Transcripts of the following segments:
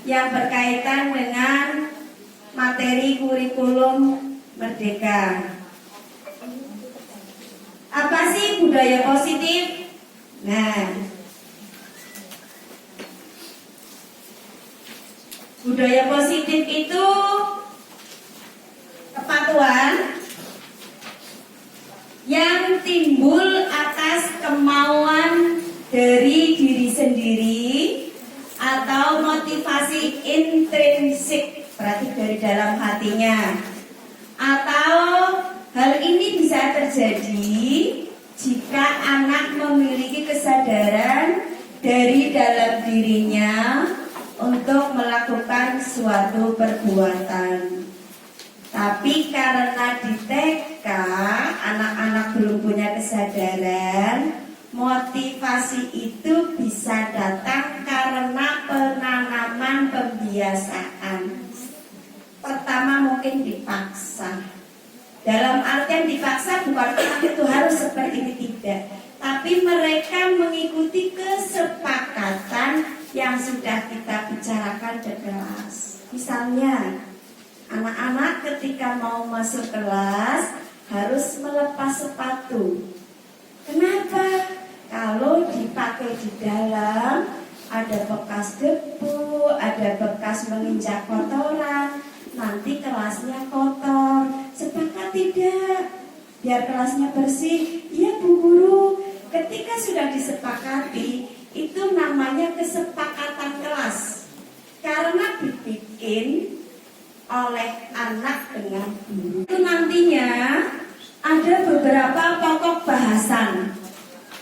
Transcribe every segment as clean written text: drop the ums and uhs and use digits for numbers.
yang berkaitan dengan materi kurikulum Merdeka. Apa sih budaya positif? Nah, budaya positif itu kepatuhan yang timbul atas kemauan dari diri sendiri atau motivasi intrinsik, berarti dari dalam hatinya. Atau hal ini bisa terjadi jika anak memiliki kesadaran dari dalam dirinya untuk melakukan suatu perbuatan. Tapi karena di TK anak-anak belum punya kesadaran, motivasi itu bisa datang karena penanaman pembiasaan. Pertama mungkin dipaksa. Dalam artian dipaksa bukan itu harus seperti ini, tidak. Tapi mereka mengikuti kesepakatan yang sudah kita bicarakan di kelas. Misalnya, anak-anak ketika mau masuk kelas harus melepas sepatu. Kenapa? Kalau dipakai di dalam ada bekas debu, ada bekas menginjak kotoran, nanti kelasnya kotor. Sepakat tidak? Biar kelasnya bersih. Iya Bu Guru. Ketika sudah disepakati, itu namanya kesepakatan kelas. Karena dibikin oleh anak dengan guru. Itu nantinya ada beberapa pokok bahasan.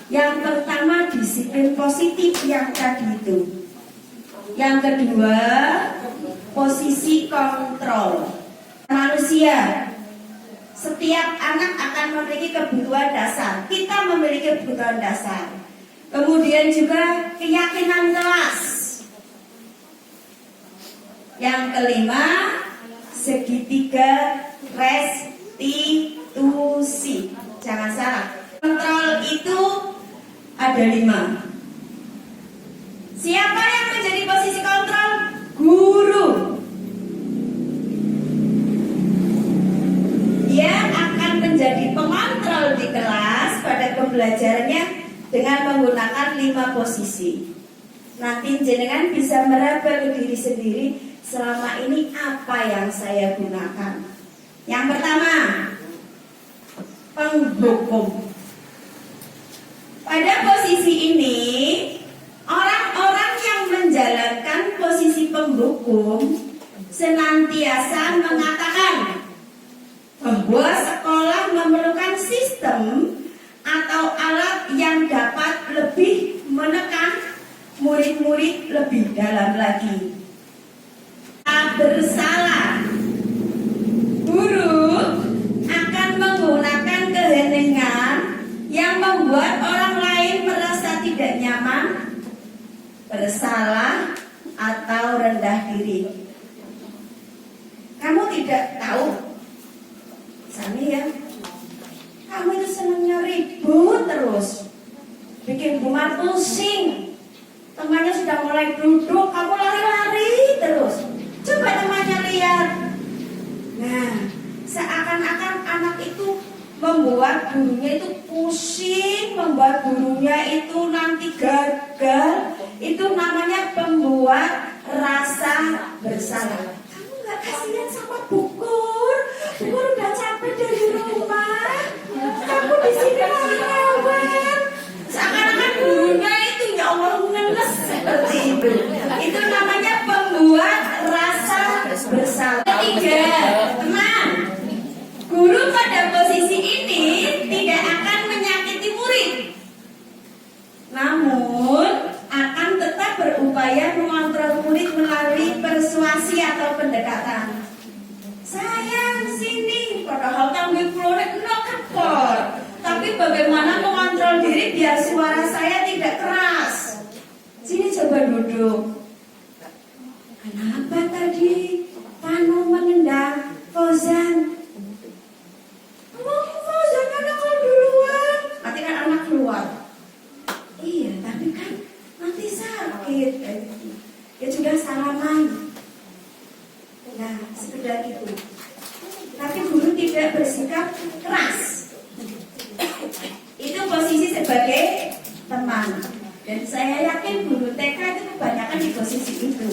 Yang pertama disiplin positif yang tadi itu. Yang kedua posisi kontrol manusia. Setiap anak akan memiliki kebutuhan dasar. Kita memiliki kebutuhan dasar. Kemudian juga keyakinan kelas. Yang kelima segitiga restitusi. Jangan salah. Kontrol itu ada 5. Siapa yang menjadi posisi kontrol? Guru. Dia akan menjadi pengontrol di kelas pada pembelajarannya dengan menggunakan 5 posisi. Nanti jenengan bisa meraba ke diri sendiri, selama ini apa yang saya gunakan. Yang pertama, penghukum. Pada posisi ini, orang-orang yang menjalankan posisi penghukum senantiasa mengatakan bahwa sekolah memerlukan sistem atau alat yang dapat lebih menekan murid-murid lebih dalam lagi. Bersalah. Guru akan menggunakan keheningan yang membuat orang lain merasa tidak nyaman, bersalah, atau rendah diri. Kamu tidak tahu, misalnya ya, kamu itu senangnya ribut terus, bikin Bumar pusing. Temannya sudah mulai duduk, kamu lari-lari terus. Coba temannya lihat. Nah, seakan-akan anak itu membuat gurunya itu pusing, membuat gurunya itu nanti gagal. Itu namanya pembuat rasa bersalah. Kamu gak kasihan sama Bukur? Bukur udah capek dari rumah. Kamu di sini rewel. Seakan-akan gurunya itu ya Allah ngeles seperti itu. Itu namanya pembuat rasa bersalah. Ketiga, tenang. Guru pada posisi ini tidak akan menyakiti murid, namun akan tetap berupaya mengontrol murid melalui persuasi atau pendekatan. Sayang sini, padahal kamu kulonek no kepor. Tapi bagaimana mengontrol diri biar suara saya tidak keras? Sini coba duduk. Kenapa tadi Panu menendang Fauzan? Fauzan kan akan duluan. Nanti kan anak keluar. Iya, tapi kan nanti sakit. Ya sudah salah aman. Nah, sekedar itu. Tapi guru tidak bersikap keras. Itu posisi sebagai teman. Dan saya yakin guru TK itu kebanyakan di posisi itu.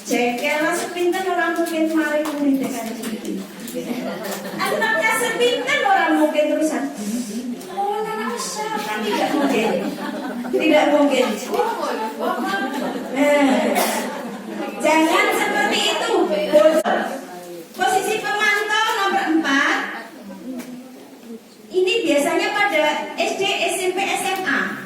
Jengkel sepinten orang mungkin mari murid TK itu. Anaknya sepinten orang mungkin terusan. Oh, anak besar kan tidak mungkin. Tidak mungkin. Jangan seperti itu. Posisi pemantau nomor 4. Ini biasanya pada SD, SMP, SMA.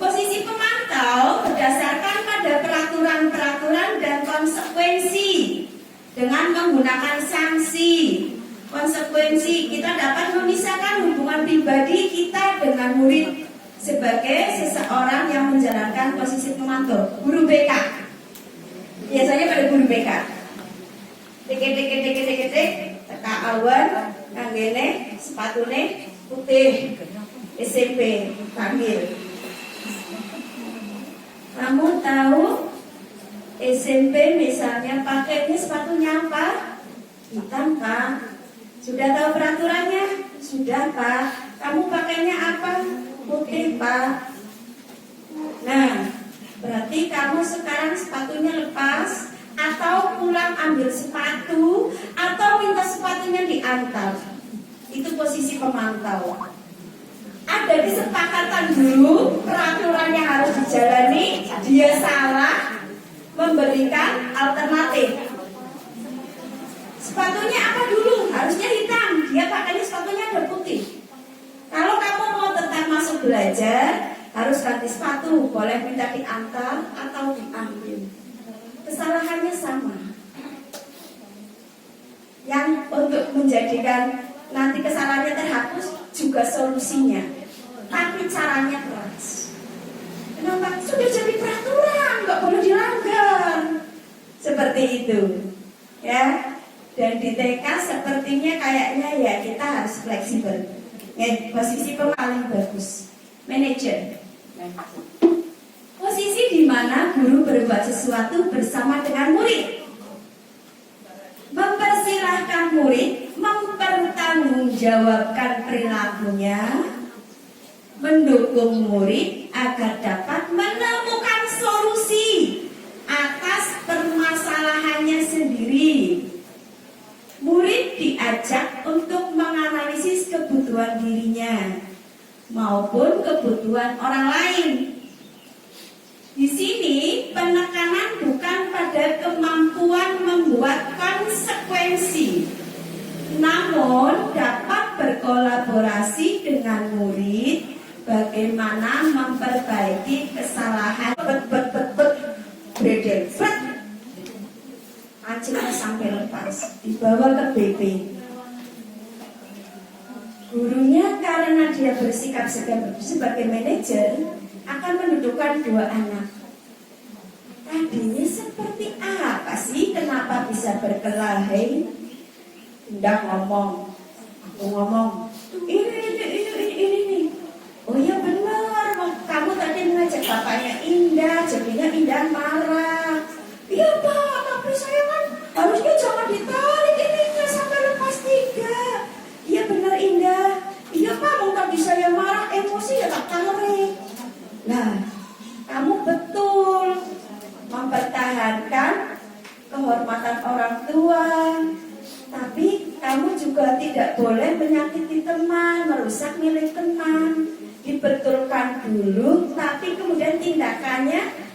Posisi pemantau berdasarkan pada peraturan-peraturan dan konsekuensi dengan menggunakan sanksi. Konsekuensi kita dapat memisahkan hubungan pribadi kita dengan murid sebagai seseorang yang menjalankan posisi pemantau. Guru BK. Biasanya pada guru BK. Tik, teka awan, kanggene, sepatune putih. SMP panggil. Kamu tahu SMP misalnya pakainya sepatunya apa? Hitam, Pak. Sudah tahu peraturannya? Sudah, Pak. Kamu pakainya apa? Putih, Pak. Nah, berarti kamu sekarang sepatunya lepas, atau pulang ambil sepatu, atau minta sepatunya diantar. Itu posisi pemantau. Ada kesepakatan dulu, peraturannya harus dijalani, dia salah, memberikan alternatif. Sepatunya apa dulu? Harusnya hitam, dia pakainya sepatunya ada putih. Kalau kamu mau tetap masuk belajar, harus ganti sepatu, boleh minta diantar atau diambil. Kesalahannya sama. Yang untuk menjadikan nanti kesalahannya terhapus juga solusinya, tapi caranya keras. Kenapa? Sudah jadi peraturan, nggak boleh dilanggar. Seperti itu, ya. Dan di TK sepertinya kayaknya ya kita harus fleksibel. Posisi paling bagus, manajer. Posisi di mana guru berbuat sesuatu bersama dengan murid, mempersilahkan murid mempertanggungjawabkan perilakunya, mendukung murid agar dapat menemukan solusi atas permasalahannya sendiri. Murid diajak untuk menganalisis kebutuhan dirinya maupun kebutuhan orang lain. Di sini penekanan bukan pada kemampuan membuat konsekuensi, namun dapat berkolaborasi dengan murid bagaimana memperbaiki kesalahan. Bredel, anjingnya sampai lepas, dibawa ke BP. Gurunya karena dia bersikap sebagai manajer akan mendudukkan dua anak. Tadinya seperti apa sih? Kenapa bisa berkelahi? Indah ngomong, aku ngomong, ini nih. Oh iya benar, kamu tadi mengajak bapaknya Indah, jadinya Indah marah. Iya Pak, tapi saya kan harusnya jangan ditarik ininya sampai lepas 3. Iya benar Indah. Iya Pak, mau tadi saya marah, emosi ya tak tarik. Nah, kamu betul mempertahankan kehormatan orang tua, tapi kamu juga tidak boleh menyakiti teman, merusak milik teman. Dibetulkan dulu, tapi kemudian tindakannya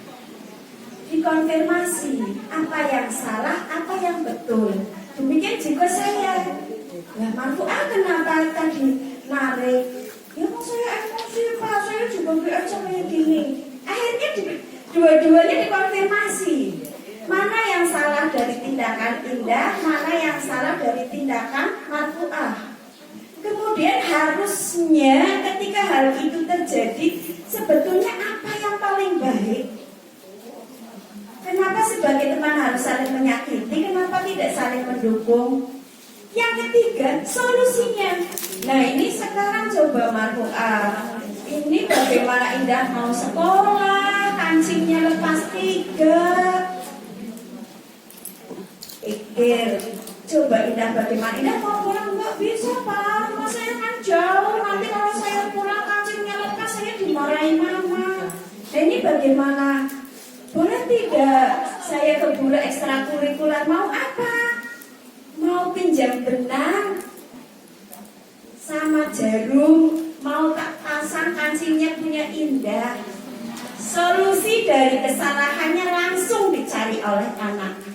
dikonfirmasi apa yang salah, apa yang betul. Demikian juga saya. Nah, kenapa tadi narik? Ya mau saya emosi Pak, saya juga biasa kayak gini. Akhirnya dua-duanya dikonfirmasi. Mana yang salah dari tindakan Indah, mana yang salah dari tindakan Marfu'ah. Kemudian harusnya ketika hal itu terjadi, sebetulnya apa yang paling baik? Kenapa sebagai teman harus saling menyakiti? Kenapa tidak saling mendukung? Yang ketiga, solusinya. Nah ini sekarang coba Marfu'ah. Ini bagaimana Indah mau sekolah, kancingnya lepas 3. mikir, coba Indah bagaimana? Indah mau pulang nggak bisa Pak, rumah saya kan jauh. Nanti kalau saya pulang kancingnya lepas saya dimarahi mama. Nah, ini bagaimana? Boleh tidak saya ke guru ekstrakurikuler? Mau apa? Mau pinjam benang sama jarum, mau tak pasang kancingnya punya Indah. Solusi dari kesalahannya langsung dicari oleh anak.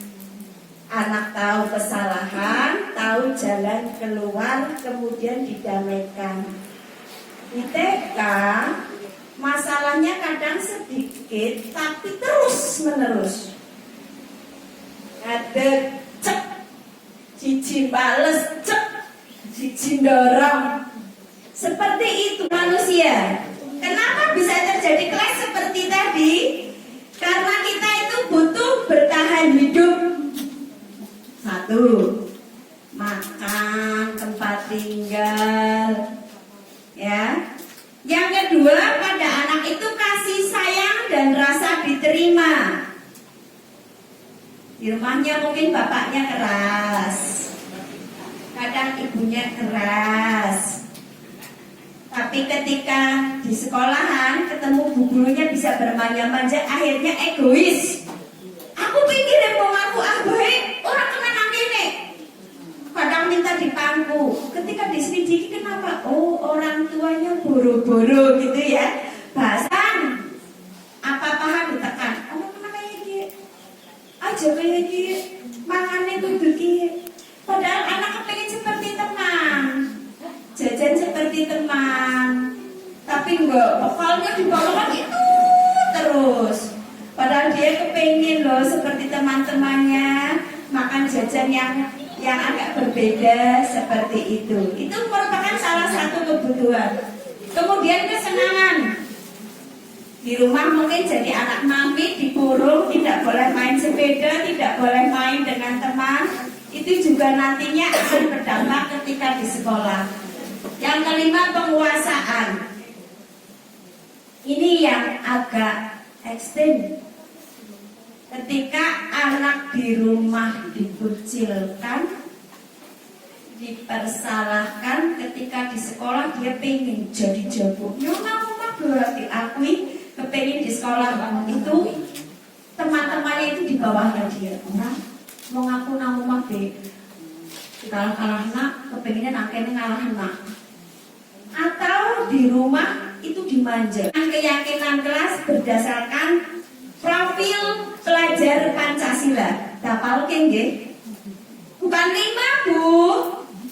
Anak tahu kesalahan, tahu jalan keluar, kemudian didamaikan. Di TK, masalahnya kadang sedikit, tapi terus menerus. Ada cek, cici bales, cek, cici dorong. Seperti itu manusia. Kenapa bisa terjadi kelas seperti tadi? Karena kita itu butuh bertahan hidup. Satu, makan, tempat tinggal, ya. Yang kedua, pada anak itu kasih sayang dan rasa diterima. Di rumahnya mungkin bapaknya keras, kadang ibunya keras. Tapi ketika di sekolahan ketemu bu gurunya bisa bermanja-manja, akhirnya egois. Aku pikir yang mau aku baik, orang kena nangkene. Kadang minta dipangku. Ketika diselidiki kenapa? Oh, orang tuanya boro-boro gitu ya. Bahasan apa paham ditekan. Orang kena kayak gini. Aja kayak gini. Makannya kudu gini. Padahal anak kepengen seperti teman. Jajan seperti teman, tapi enggak, bekalnya dibawa itu terus. Padahal dia kepengen loh seperti teman-temannya, makan jajan yang agak berbeda seperti itu. Itu merupakan salah satu kebutuhan. Kemudian kesenangan. Di rumah mungkin jadi anak mami dikurung, tidak boleh main sepeda, tidak boleh main dengan teman. Itu juga nantinya akan berdampak ketika di sekolah. Yang kelima, penguasaan. Ini yang agak ekstrim. Ketika anak di rumah dikucilkan, dipersalahkan, ketika di sekolah dia pengen jadi jago. Nyoma berarti diakui, kepengen di sekolah itu teman-temannya itu di bawahnya dia. Orang mau ngaku nama mah kalah nak, kepengennya nangkene ngalah nak. Atau di rumah itu dimanja. Keyakinan kelas berdasarkan profil pelajar Pancasila. Dapal nggih? Bukan 5, Bu.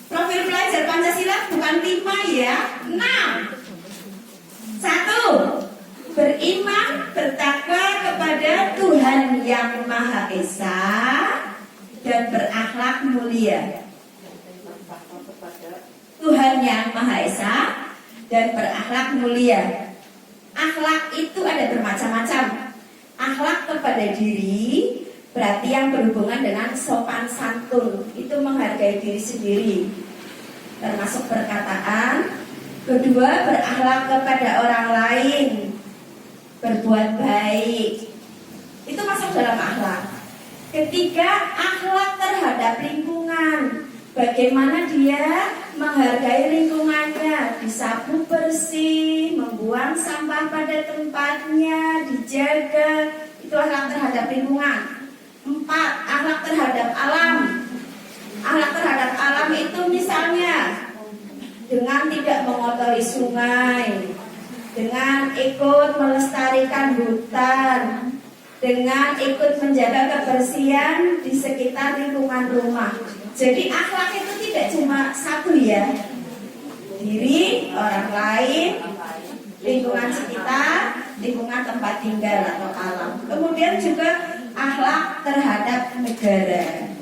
Profil pelajar Pancasila bukan 5 ya, 6. 1. Beriman, bertakwa kepada Tuhan Yang Maha Esa dan berakhlak mulia. Tuhan Yang Maha Esa dan berakhlak mulia. Akhlak itu ada bermacam-macam. Akhlak kepada diri berarti yang berhubungan dengan sopan santun, itu menghargai diri sendiri, termasuk perkataan. Kedua, berakhlak kepada orang lain, berbuat baik, itu masuk dalam akhlak. Ketiga, akhlak terhadap lingkungan. Bagaimana dia menghargai lingkungannya, disapu bersih, membuang sampah pada tempatnya, dijaga, itu akhlak terhadap lingkungan. 4, akhlak terhadap alam. Akhlak terhadap alam itu misalnya dengan tidak mengotori sungai, dengan ikut melestarikan hutan, dengan ikut menjaga kebersihan di sekitar lingkungan rumah. Jadi akhlak itu tidak cuma satu ya, diri, orang lain, lingkungan sekitar, lingkungan tempat tinggal atau alam. Kemudian juga akhlak terhadap negara.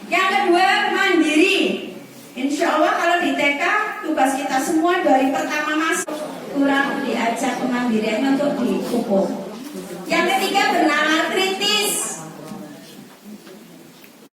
Yang kedua, mandiri. Insya Allah kalau di TK tugas kita semua dari pertama masuk kurang diajak kemandiriannya untuk dipupuk. Yang ketiga, benar